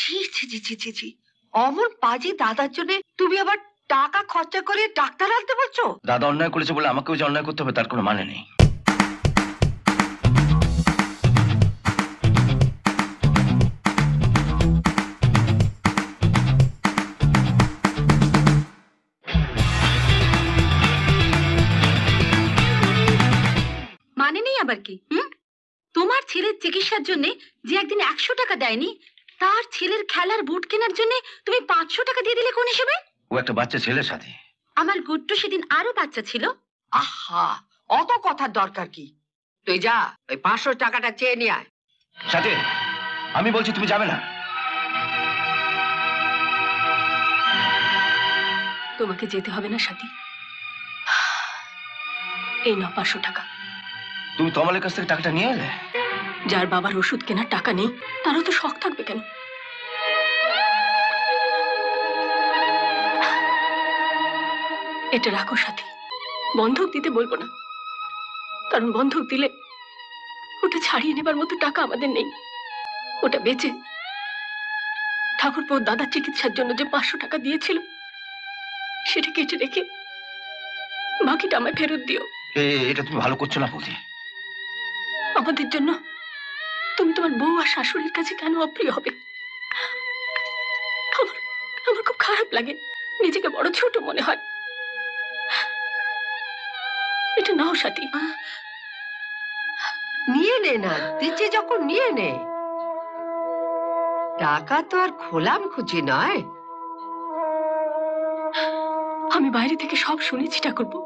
ছি ছি ছি ছি ছি ছি, অমন পাজি দাদার জন্য তুমি আবার টাকা খরচা করে ডাক্তার আনতে বলছো? দাদা অন্যায় করেছে বলে আমাকেও যে অন্যায় করতে হবে তার কোনো মানে নেই। মানে নেই আবার কি? তোমার ছেলের চিকিৎসার জন্য যে একদিন 100 টাকা দেয়নি, তার ছেলের খেলার বুট কেনার জন্য তুমি 500 টাকা দিয়ে দিলে কোন হিসেবে? ও একটা বাচ্চা ছেলের সাথে। আমার গুড্ডু সেদিন আরো বাচ্চা ছিল। আহা, অত কথার দরকার কি? তুই যা, ওই 500 টাকাটা চেয়ে নিয়ে আয়। সাথে আমি বলছি তুমি যাবে না। তোমাকে যেতে হবে না সাথী। এই নাও 500 টাকা। তুমি তমালের কাছ থেকে টাকাটা নিয়ে এলে? যার বাবার ওষুধ কেনার টাকা নেই তারও তো শখ থাকবে কেন? এটা রাখো সাথী, বন্ধক দিতে বলবো না, কারণ বন্ধক দিলে ওটা ছাড়িয়ে নেবার মতো টাকা আমাদের নেই। ওটা বেচে ঠাকুরপো দাদার চিকিৎসার জন্য যে 500 টাকা দিয়েছিল সেটা কেটে রেখে বাকিটা আমায় ফেরত দিও। এটা তুমি ভালো করছো না বৌদি। আমাদের জন্য তুমি তোমার বউ আর শাশুড়ির কাছে কেন অপ্রিয় হবে? আমার আমার খুব খারাপ লাগে, নিজেকে বড় ছোট মনে হয়। এটা নাও সাথী। নিয়ে নে না, দিচ্ছে যখন নিয়ে নে। টাকা তো আর খোলাম খুঁজি নয়। আমি বাইরে থেকে সব শুনেছি ঠাকুরপো।